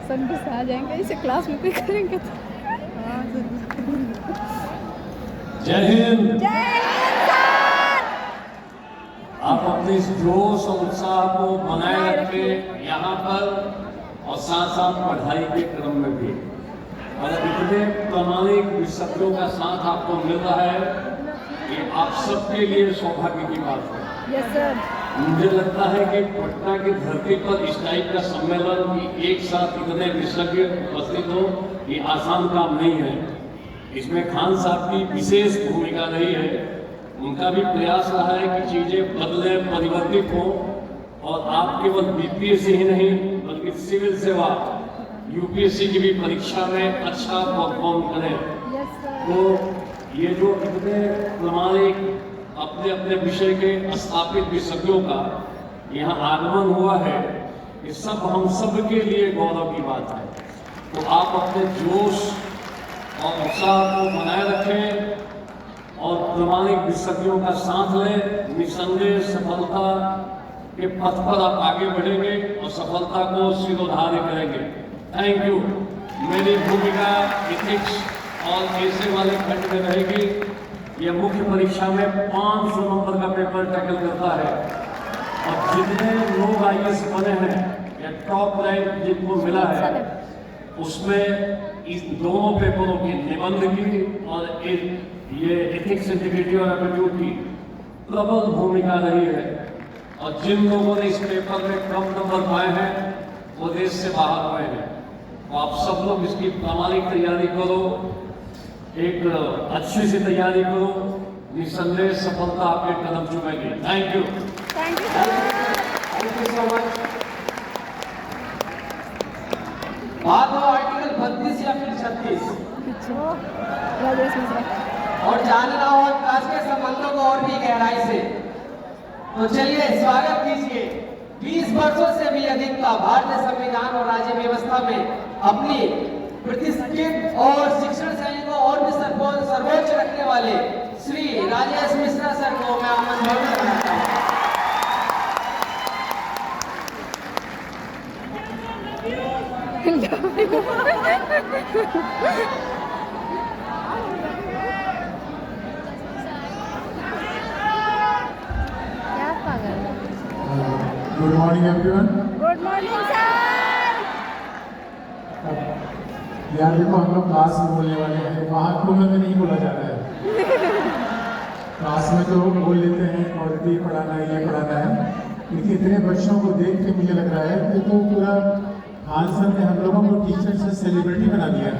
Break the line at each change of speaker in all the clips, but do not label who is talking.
Sir गुस्सा आ जाएंगे, इसे क्लास में कोई करेंगे तो।
जय हिंद।
जय हिंद सर।
आप अपने इस जोश और उत्साह को बनाए रखें यहाँ पर और साथ साथ पढ़ाई के क्रम में भी। और इतने प्रामाणिक विशेषज्ञों का साथ आपको मिल रहा है, ये आप सबके लिए सौभाग्य की बात है।
Yes sir.
मुझे लगता है कि पटना की धरती पर इस टाइप का सम्मेलन की एक साथ इतने विशेषज्ञ उपस्थित हो, ये आसान काम नहीं है। इसमें खान साहब की विशेष भूमिका रही है। उनका भी प्रयास रहा है कि चीजें बदले, परिवर्तित हो और आप केवल बीपीएससी ही नहीं बल्कि सिविल सेवा यूपीएससी की भी परीक्षा में अच्छा परफॉर्म करें। तो ये जो इतने प्रामाणिक अपने अपने विषय के स्थापित विशेषज्ञों का यहाँ आगमन हुआ है, ये सब हम सब के लिए गौरव की बात है। तो आप अपने जोश और उत्साह को बनाए रखें और प्रामाणिक विशेषज्ञों का साथ लें। निसंदेह सफलता के पथ पर आप आगे बढ़ेंगे और सफलता को सिरोधार्य करेंगे। Thank you. मेरी भूमिका एथिक्स और ऐसे वाले खंड में रहेगी। यह मुख्य परीक्षा में 500 नंबर का पेपर टैकल करता है और जितने लोग आईएएस बने हैं या टॉप रैंक जिनको मिला है, उसमें इस दोनों पेपरों की, निबंध की और ये एथिक्स, इंटीग्रिटी और एप्टीट्यूड की प्रबल भूमिका रही है। और जिन लोगों ने इस पेपर में कम नंबर पाए हैं वो देश से बाहर हुए हैं। तो आप सब लोग इसकी प्रामाणिक तैयारी करो, एक अच्छी सी तैयारी करो, निसंदेह सफलता आपके कदम चुमेगी। Thank you.
Thank you sir.
Thank you so much. बात हो आर्टिकल 32 या फिर 36
राजेश मिश्रा
और जानना हो राष्ट्रीय संबंधों को और भी गहराई से, तो चलिए स्वागत कीजिए 20 वर्षों से भी अधिक का भारतीय संविधान और राज्य व्यवस्था में अपनी प्रतिष्ठित और शिक्षण शैली को और भी सर्वोच्च रखने वाले श्री राजेश मिश्रा सर को मैं आमंत्रित करता हूँ।
क्या पागल।
Good morning everyone.
Good morning sir.
यार देखो, हम लोग क्लास में बोलने वाले हैं, वहाँ क्यों में नहीं बोला जा रहा है। क्लास में तो बोल लेते हैं और ये पढ़ाना है, ये पढ़ाना है, लेकिन इतने बच्चों को देख के मुझे लग रहा है कि तो पूरा खान सर ने हम लोगों को टीचर से सेलिब्रिटी बना दिया।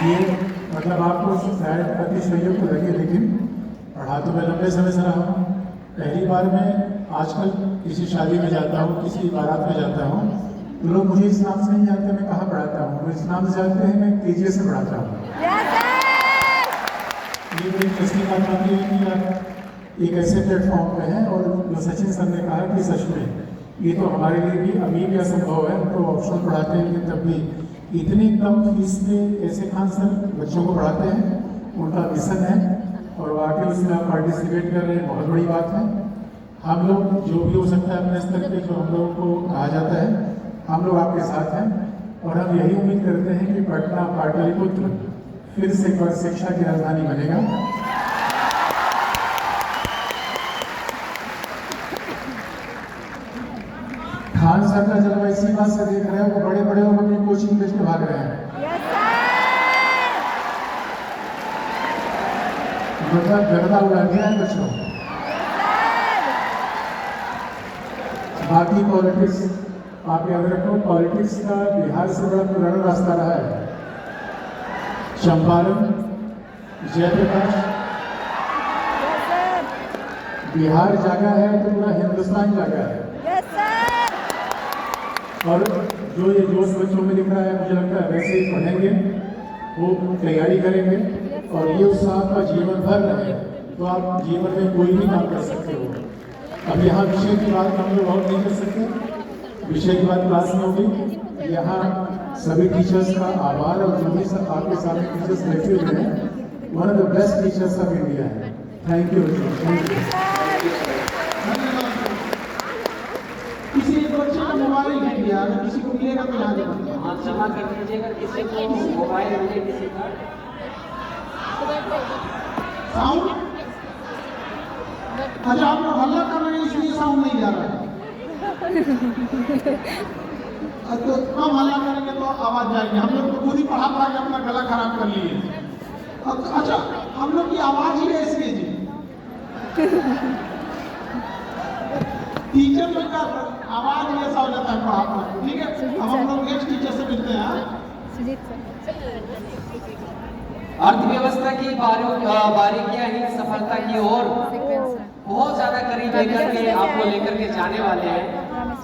ये मतलब आपको शायद अतिशयोक्ति तो लगे, लेकिन पढ़ा तो मैं लंबे समय से रहा हूँ। पहली बार मैं आजकल किसी शादी में जाता हूँ, किसी बारात में जाता हूँ, तो लोग मुझे इस नाम से नहीं जानते मैं कहाँ पढ़ाता हूँ, वो इस नाम से जानते हैं मैं केजीएस से पढ़ाता हूँ। ये बड़ी इंटरेस्टिंग बात आती है कि आप एक ऐसे प्लेटफॉर्म पे हैं और जो सचिन सर ने कहा कि सच में ये तो हमारे लिए भी अभी भी असंभव है। हम तो ऑप्शनल पढ़ाते हैं, लेकिन तब भी इतनी कम फीस में ऐसे खान सर बच्चों को पढ़ाते हैं, उनका मिशन है और वाकई उसमें आप पार्टिसिपेट कर रहे हैं, बहुत बड़ी बात है। हम लोग जो भी हो सकता है अपने स्तर पे, जो हम लोगों को कहा जाता है, हम लोग आपके साथ हैं और हम यही उम्मीद करते हैं कि पटना पाटलिपुत्र फिर से एक बार शिक्षा की राजधानी बनेगा। खान सर का जब ऐसी बात से देख रहे हो तो बड़े बड़े लोग अपनी कोचिंग बेच के भाग रहे हैं। मतलब गर्दा उड़ा दिया है बच्चों। बाकी पॉलिटिक्स आप याद रखो, पॉलिटिक्स का बिहार से बड़ा पुराना रास्ता रहा है। चंपारण, जयप्रकाश, बिहार जागा है तो पूरा हिंदुस्तान जागा है। और जो ये जोश बच्चों में दिख रहा है, मुझे लगता है वैसे ही पढ़ेंगे, वो तैयारी करेंगे और ये उत्साह का जीवन भर रहे, तो आप जीवन में कोई भी काम कर सकते हो। अब यहाँ विषय की बात हम लोग और नहीं कर सकते, विषय की बात क्लास में होगी। यहाँ सभी टीचर्स का आभार और जो भी सब आपके सामने टीचर्स बैठे हुए हैं, one of the best teachers of India है। Thank you.
किसी
मोबाइल नहीं दिया, अगर किसी को मिलेगा तो यहाँ जमा।
हाँ जमा कर दीजिएगा, किसी को मोबाइल मिले किसी का।
साउंड अच्छा, आप लोग हल्ला कर रहे हैं इसलिए साउंड नहीं जा रहा है। तो कम हल्ला करेंगे तो आवाज जाएगी। हम लोग तो खुद ही पढ़ा के अपना गला खराब कर लिए। अच्छा, हम लोग की आवाज ही ऐसी जी। टीचर लोग का आवाज ही ऐसा हो जाता है पढ़ाना। ठीक है, अब हम लोग नेक्स्ट टीचर से मिलते हैं।
अर्थव्यवस्था की बारीकियां ही सफलता की ओर बहुत ज्यादा करीब लेकर के आपको लेकर के जाने वाले हैं,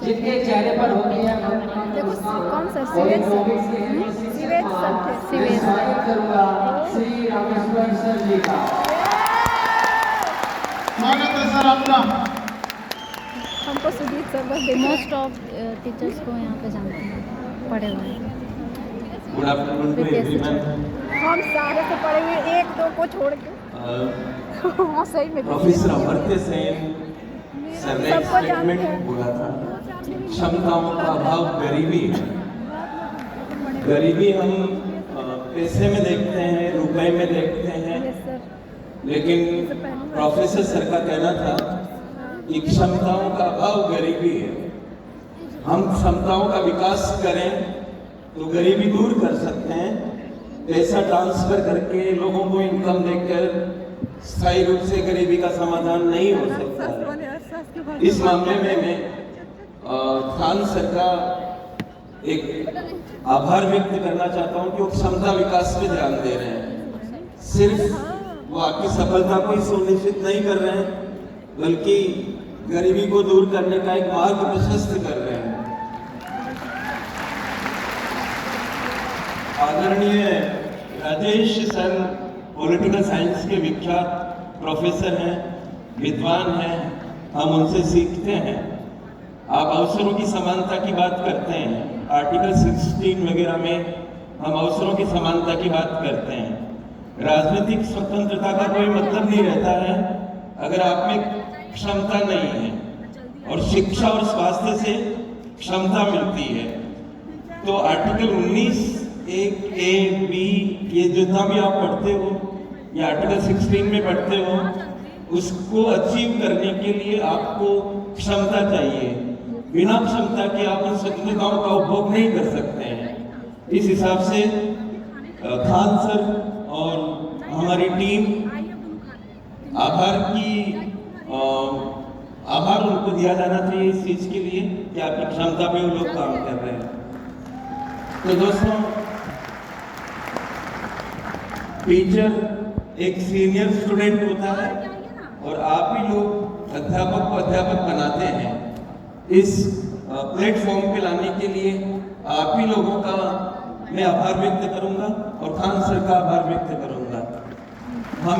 जिनके चेहरे पर होती है
कौन सा
स्वागत करूंगा श्री रामेश्वर सर जी का।
स्वागत है सर आपका।
हमको सुजीत सर बस मोस्ट ऑफ टीचर्स को यहाँ पे जानते हैं, पढ़े हुए हैं।
Good afternoon to everyone.
हम सारे से पढ़े हुए, एक दो को छोड़ के। हाँ सही में
प्रोफेसर अमर्त्य सेन सर ने एक स्टेटमेंट बोला था, क्षमताओं का अभाव गरीबी है। गरीबी हम पैसे में देखते हैं, रुपए में देखते हैं, लेकिन प्रोफेसर सर का कहना था कि क्षमताओं का अभाव गरीबी है। हम क्षमताओं का विकास करें तो गरीबी दूर कर सकते हैं। पैसा ट्रांसफर करके लोगों को इनकम देकर स्थायी रूप से गरीबी का समाधान नहीं हो सकता है। इस मामले में मैं खान सर का एक आभार व्यक्त करना चाहता हूं कि वो क्षमता विकास पे ध्यान दे रहे हैं। सिर्फ वो आपकी सफलता को ही सुनिश्चित नहीं कर रहे हैं, बल्कि गरीबी को दूर करने का एक मार्ग प्रशस्त कर रहे हैं। आदरणीय राजेश सर पॉलिटिकल साइंस के विख्यात प्रोफेसर हैं, विद्वान हैं, हम उनसे सीखते हैं। आप अवसरों की समानता की बात करते हैं, आर्टिकल 16 वगैरह में हम अवसरों की समानता की बात करते हैं। राजनीतिक स्वतंत्रता का कोई मतलब नहीं रहता है अगर आप में क्षमता नहीं है, और शिक्षा और स्वास्थ्य से क्षमता मिलती है। तो आर्टिकल 19 एक ए बी ये जितना भी आप पढ़ते हो या आर्टिकल 16 में पढ़ते हो, उसको अचीव करने के लिए आपको क्षमता चाहिए। बिना क्षमता के आप उन स्वतंत्रताओं का उपभोग नहीं कर सकते हैं। इस हिसाब से खान सर और हमारी टीम आभार उनको दिया जाना चाहिए इस चीज के लिए कि आपकी क्षमता पे वो लोग काम कर रहे हैं। तो दोस्तों, टीचर एक सीनियर स्टूडेंट होता है और आप ही लोग अध्यापक को अध्यापक बनाते हैं। इस प्लेटफॉर्म पे लाने के लिए आप ही लोगों का मैं आभार व्यक्त करूंगा और खान सर का आभार व्यक्त करूंगा। हम